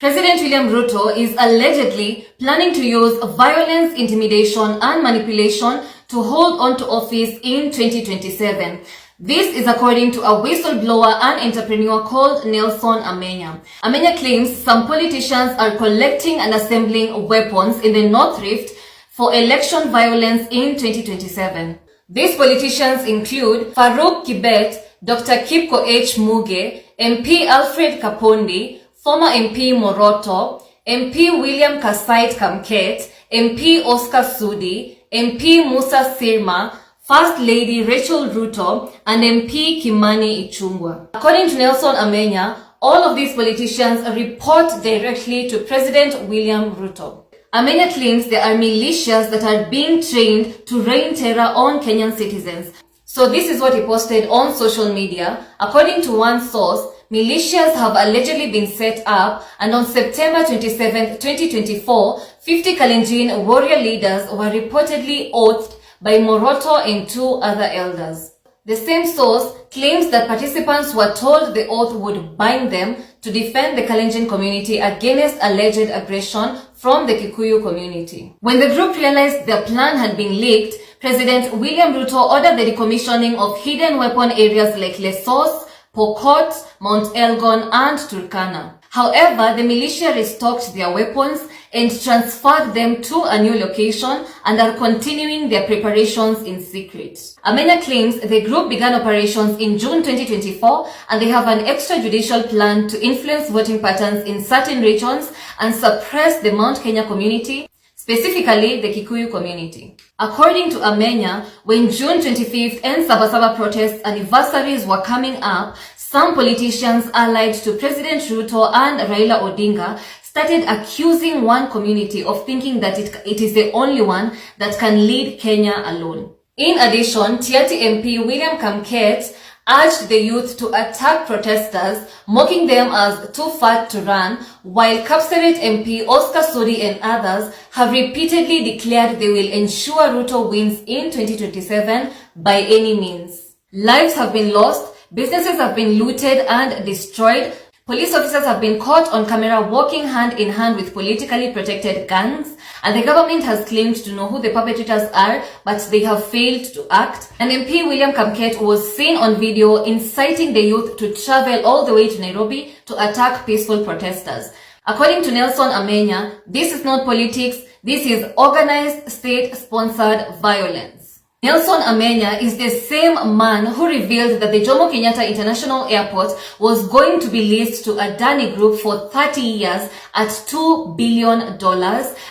President William Ruto is allegedly planning to use violence, intimidation, and manipulation to hold on to office in 2027. This is according to a whistleblower and entrepreneur called Nelson Amenya. Amenya claims some politicians are collecting and assembling weapons in the North Rift for election violence in 2027. These politicians include Farouk Kibet, Dr. Kipko H. Muge, MP Alfred Kapondi, former MP Moroto, MP William Kasait Kamket, MP Oscar Sudi, MP Musa Sirma, First Lady Rachel Ruto, and MP Kimani Ichung'wah. According to Nelson Amenya, all of these politicians report directly to President William Ruto. Amenya claims there are militias that are being trained to rain terror on Kenyan citizens. So this is what he posted on social media. According to one source, militias have allegedly been set up, and on September 27, 2024, 50 Kalenjin warrior leaders were reportedly oathed by Moroto and 2 other elders. The same source claims that participants were told the oath would bind them to defend the Kalenjin community against alleged aggression from the Kikuyu community. When the group realized their plan had been leaked, President William Ruto ordered the decommissioning of hidden weapon areas like Lesos, Pokot, Mount Elgon, and Turkana. However, the militia restocked their weapons and transferred them to a new location and are continuing their preparations in secret. Amenya claims the group began operations in June 2024 and they have an extrajudicial plan to influence voting patterns in certain regions and suppress the Mount Kenya community, specifically the Kikuyu community. According to Amenya, when June 25th and Sabasaba protest anniversaries were coming up, some politicians allied to President Ruto and Raila Odinga started accusing one community of thinking that it is the only one that can lead Kenya alone. In addition, Tiaty MP William Kamket urged the youth to attack protesters, mocking them as too fat to run, while Kapseret MP Oscar Sudi and others have repeatedly declared they will ensure Ruto wins in 2027 by any means. Lives have been lost, businesses have been looted and destroyed, police officers have been caught on camera walking hand in hand with politically protected gangs, and the government has claimed to know who the perpetrators are, but they have failed to act. And MP William Kamket was seen on video inciting the youth to travel all the way to Nairobi to attack peaceful protesters. According to Nelson Amenya, this is not politics, this is organized state-sponsored violence. Nelson Amenya is the same man who revealed that the Jomo Kenyatta International Airport was going to be leased to a Adani Group for 30 years at $2 billion,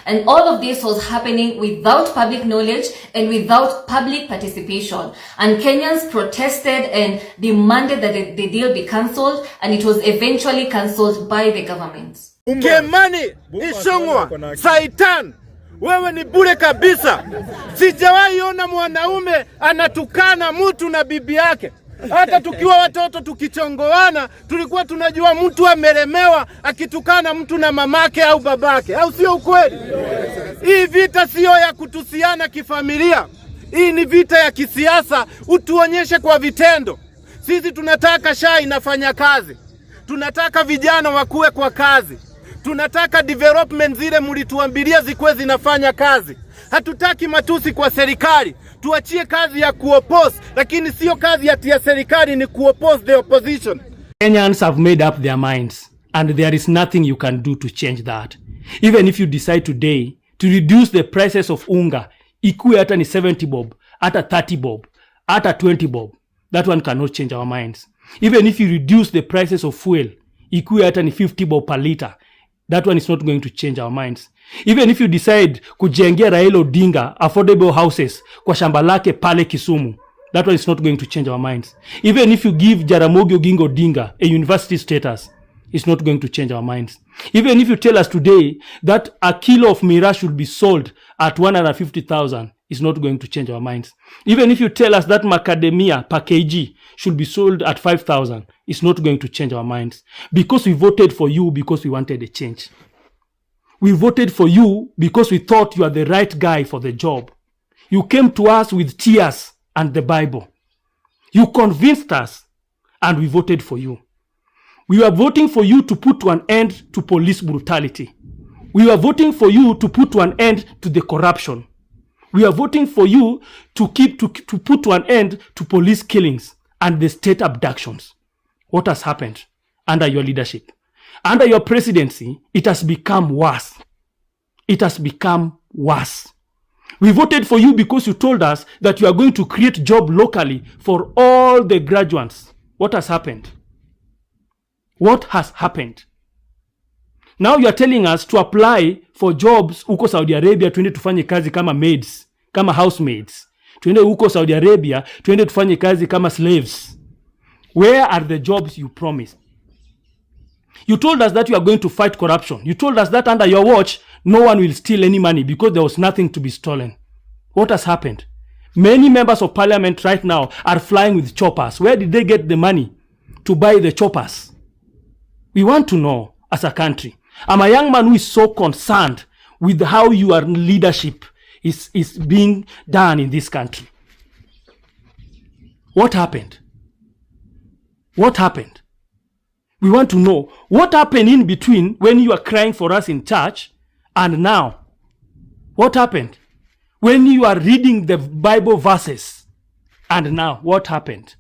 and all of this was happening without public knowledge and without public participation. And Kenyans protested and demanded that the deal be cancelled, and it was eventually cancelled by the government. Kimani Ichung'wah, Saitan, wewe ni bure kabisa. Sijawahi ona mwanaume anatukana mtu na bibi yake. Hata tukiwa watoto tukichongoana, tulikuwa tunajua mtu amelemewa akitukana mtu na mamake au babake. Au sio ukweli? Hii vita sio ya kutusiana kifamilia. Hii ni vita ya kisiasa, utuonyeshe kwa vitendo. Sisi tunataka SHA inafanya kazi. Tunataka vijana wakue kwa kazi. Tunataka development zile mlituambilia zikuwe zinafanya kazi. Hatutaki matusi kwa serikali. Tuachie kazi ya kuoppose, lakini sio kazi ya serikali ni kuoppose the opposition. Kenyans have made up their minds, and there is nothing you can do to change that. Even if you decide today to reduce the prices of unga, ikuwe hata ni 70 bob, hata 30 bob, hata 20 bob, that one cannot change our minds. Even if you reduce the prices of fuel, ikuwe hata ni 50 bob per liter, that one is not going to change our minds. Even if you decide kujengea Raila Odinga affordable houses kwa shamba lake pale Kisumu, that one is not going to change our minds. Even if you give Jaramogi Oginga Odinga a university status, it's not going to change our minds. Even if you tell us today that a kilo of miraa should be sold at 150,000, it's not going to change our minds. Even if you tell us that macadamia per kg should be sold at 5,000, it's not going to change our minds. Because we voted for you because we wanted a change. We voted for you because we thought you are the right guy for the job. You came to us with tears and the Bible. You convinced us and we voted for you. We are voting for you to put an end to police brutality. We are voting for you to put an end to the corruption. We are voting for you to put an end to police killings and the state abductions. What has happened under your leadership? Under your presidency, it has become worse. It has become worse. We voted for you because you told us that you are going to create jobs locally for all the graduates. What has happened? What has happened? Now you are telling us to apply for jobs huko Saudi Arabia, tuende tufanye kazi kama maids, kama housemaids. Tuende huko Saudi Arabia, tuende tufanye kazi kama slaves. Where are the jobs you promised? You told us that you are going to fight corruption. You told us that under your watch, no one will steal any money because there was nothing to be stolen. What has happened? Many members of parliament right now are flying with choppers. Where did they get the money to buy the choppers? We want to know as a country. I'm a young man who is so concerned with how your leadership is being done in this country. What happened? What happened? We want to know what happened in between when you are crying for us in church and now. What happened when you are reading the Bible verses and now? What happened?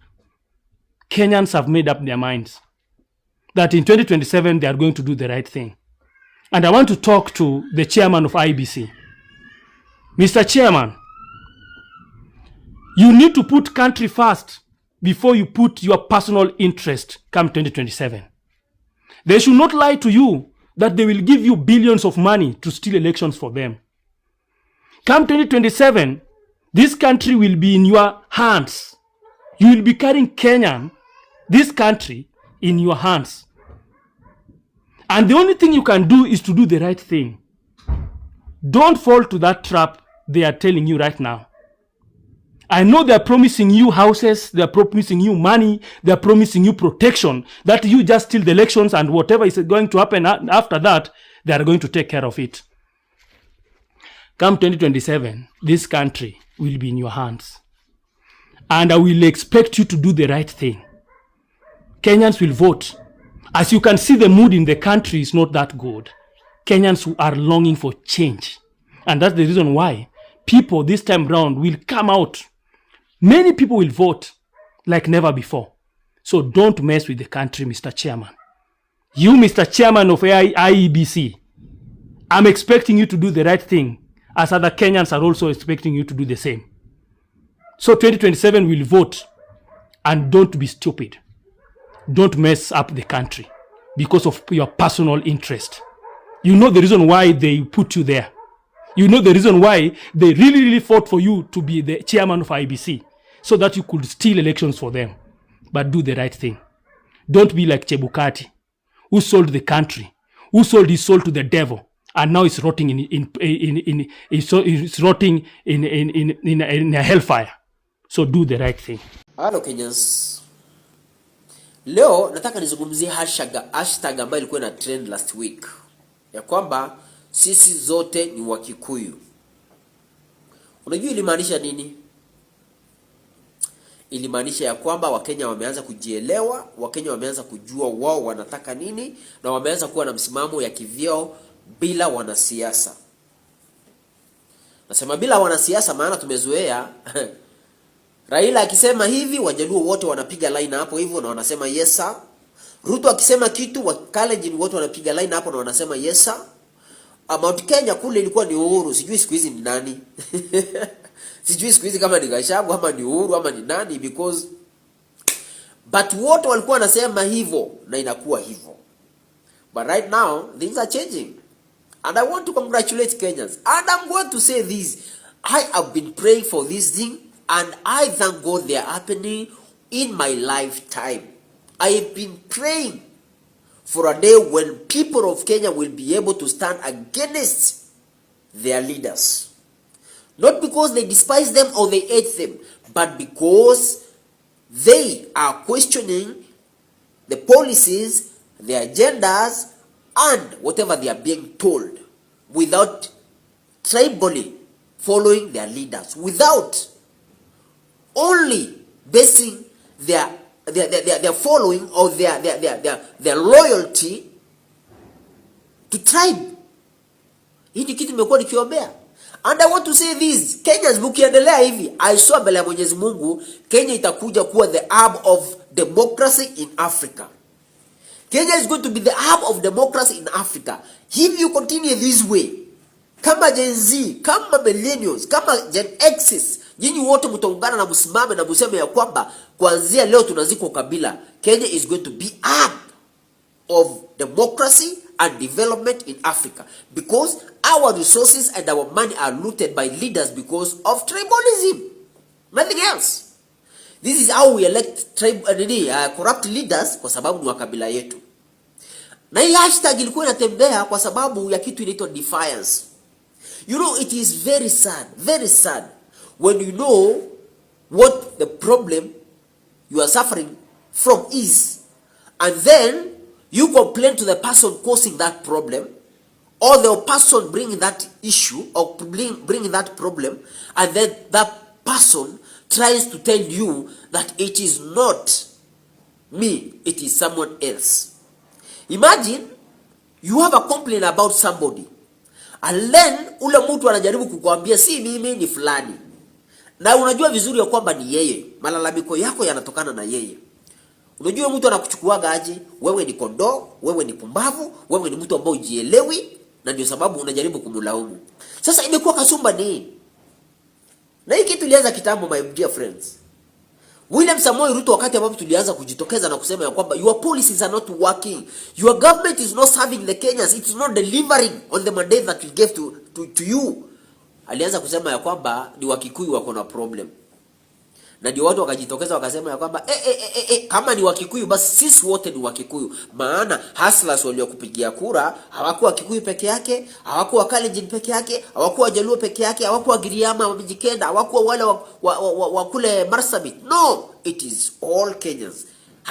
Kenyans have made up their minds that in 2027 they are going to do the right thing. And I want to talk to the chairman of IEBC. Mr. Chairman, you need to put country first before you put your personal interest come 2027. They should not lie to you that they will give you billions of money to steal elections for them. Come 2027, this country will be in your hands. You will be carrying Kenyan, this country, in your hands. And the only thing you can do is to do the right thing. Don't fall to that trap they are telling you right now. I know they are promising you houses, they are promising you money, they are promising you protection, that you just steal the elections and whatever is going to happen after that, they are going to take care of it. Come 2027, this country will be in your hands. And I will expect you to do the right thing. Kenyans will vote. As you can see, the mood in the country is not that good. Kenyans who are longing for change. And that's the reason why people this time round will come out. Many people will vote like never before. So don't mess with the country, Mr. Chairman. You, Mr. Chairman of IEBC, I'm expecting you to do the right thing, as other Kenyans are also expecting you to do the same. So 2027 will vote, and don't be stupid. Don't mess up the country because of your personal interest. You know the reason why they put you there. You know the reason why they really fought for you to be the chairman of IEBC, so that you could steal elections for them. But do the right thing. Don't be like Chebukati, who sold the country, who sold his soul to the devil, and now it's rotting in a hellfire. So do the right thing. Hello Kenyans. Leo nataka nizungumzie hashtag ambayo ilikuwa na trend last week, ya kwamba sisi zote ni Wakikuyu. Unajua ilimaanisha nini? Ilimaanisha ya kwamba Wakenya wameanza kujielewa, Wakenya wameanza kujua wao wanataka nini, na wameanza kuwa na msimamo ya kivyao bila wanasiasa. Nasema bila wanasiasa maana tumezoea Raila akisema hivi, Wajaluo wote wanapiga line hapo hivyo na wanasema yes sir. Ruto akisema kitu, Wakalenjin wote wanapiga line hapo na wanasema yes sir. Mount Kenya kule ilikuwa ni Uhuru, sijui siku hizi ni nani. Sijui siku hizi kama ni Gachagua ama ni Uhuru ama ni nani, because but wote walikuwa wanasema hivyo na inakuwa hivyo. But right now things are changing. And I want to congratulate Kenyans. And I'm going to say this. I have been praying for this thing, and I thank God they are happening in my lifetime. I have been praying for a day when people of Kenya will be able to stand against their leaders. Not because they despise them or they hate them, but because they are questioning the policies, the agendas, and whatever they are being told, without tribally following their leaders, without only basing their their following or their loyalty to tribe. Hii ni kitu nimekuwa nikiombea. And I want to say this, Kenyans, mkiendelea hivi, I saw mbele ya Mwenyezi Mungu, Kenya itakuja kuwa the hub of democracy in Africa. Kenya is going to be the hub of democracy in Africa. If you continue this way, kama Gen Z, kama millennials, kama Gen X's, nyinyi wote mtaungana na msimame na mseme ya kwamba kuanzia leo tunazika ukabila. Kenya is going to be hub of democracy and development in Africa, because our resources and our money are looted by leaders because of tribalism, nothing else. This is how we elect corrupt leaders, kwa sababu ni wakabila yetu. Na hii hashtag ilikuwa inatembea kwa sababu ya kitu inaitwa defiance. You know, it is very sad when you know what the problem you are suffering from is, and then you complain to the person causing that problem, or the person bringing that issue or bringing that problem, and then that person tries to tell you that it is not me, it is someone else. Imagine you have a complaint about somebody, and then ule mtu anajaribu kukuambia si mimi ni fulani, na unajua vizuri ya kwamba ni yeye. Malalamiko yako yanatokana na yeye. Unajua mtu anakuchukuaga aje? Wewe ni kondoo, wewe ni pumbavu, wewe ni mtu ambaye hujielewi, na ndio sababu unajaribu kumlaumu. Sasa imekuwa kasumba ni. Na hii kitu ilianza kitambo, my dear friends. William Samoei Ruto, wakati ambapo tulianza kujitokeza na kusema ya kwamba your policies are not working, your government is not serving the Kenyans, it is not delivering on the mandate that we gave to you, alianza kusema ya kwamba ni Wakikuyu wako na problem. Na ndio watu wakajitokeza wakasema ya kwamba kama ni Wakikuyu basi sisi wote ni Wakikuyu. Maana hustlers waliokupigia kura hawakuwa Wakikuyu peke yake, hawakuwa Kalenjin peke yake, hawakuwa Wajaluo peke yake, hawakuwa Giriama wa Mijikenda, hawakuwa wale wa kule Marsabit. No, it is all Kenyans.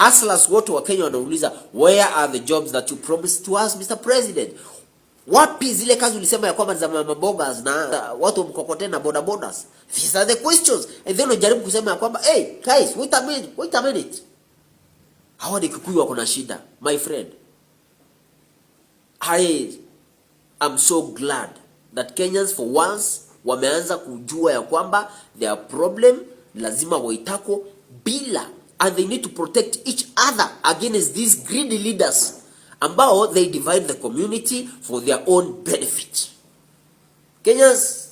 Hustlers wote wa Kenya wanauliza, where are the jobs that you promised to us, Mr. President? Wapi zile kazi ulisema ya kwamba za mabogas na watu mkokoteni na boda bodas? These are the questions. And then unajaribu kusema ya kwamba hey guys, wait a minute. Hawa ni Kikuyu wako na shida, my friend. I am so glad that Kenyans for once wameanza kujua ya kwamba their problem lazima waitako bila, and they need to protect each other against these greedy leaders ambao they divide the community for their own benefit. Kenyans,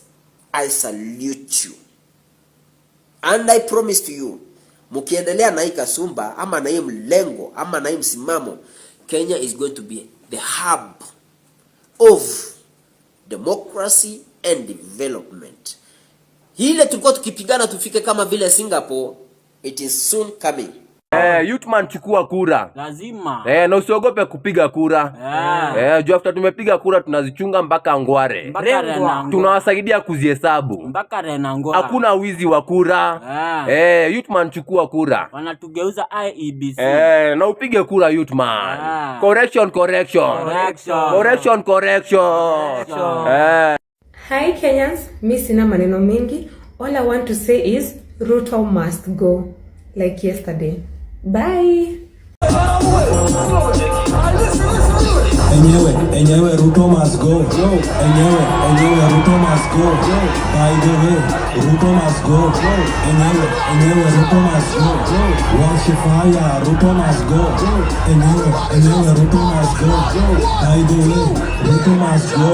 I salute you. And I promise to you, mukiendelea na hii kasumba ama na hii mlengo ama na hii msimamo, Kenya is going to be the hub of democracy and development. Hile tulikuwa tukipigana tufike kama vile Singapore, it is soon coming. Youthman, chukua kura. Lazima. Na usiogope kupiga kura. Juu after tumepiga kura tunazichunga mpaka ngware. Tunawasaidia kuzihesabu. Mpaka rena ngware. Hakuna wizi wa kura. Youthman, chukua kura. Wanatugeuza IEBC. Na upige kura Youthman. Correction. Hi Kenyans, mi sina maneno mengi. All I want to say is Ruto must go, like yesterday. Bye. Enyewe Ruto must go. Enyewe Ruto must go. By the way, Ruto must go. Enyewe Ruto must go. Wash fire, Ruto must go. Enyewe Ruto must go. By the way, Ruto must go.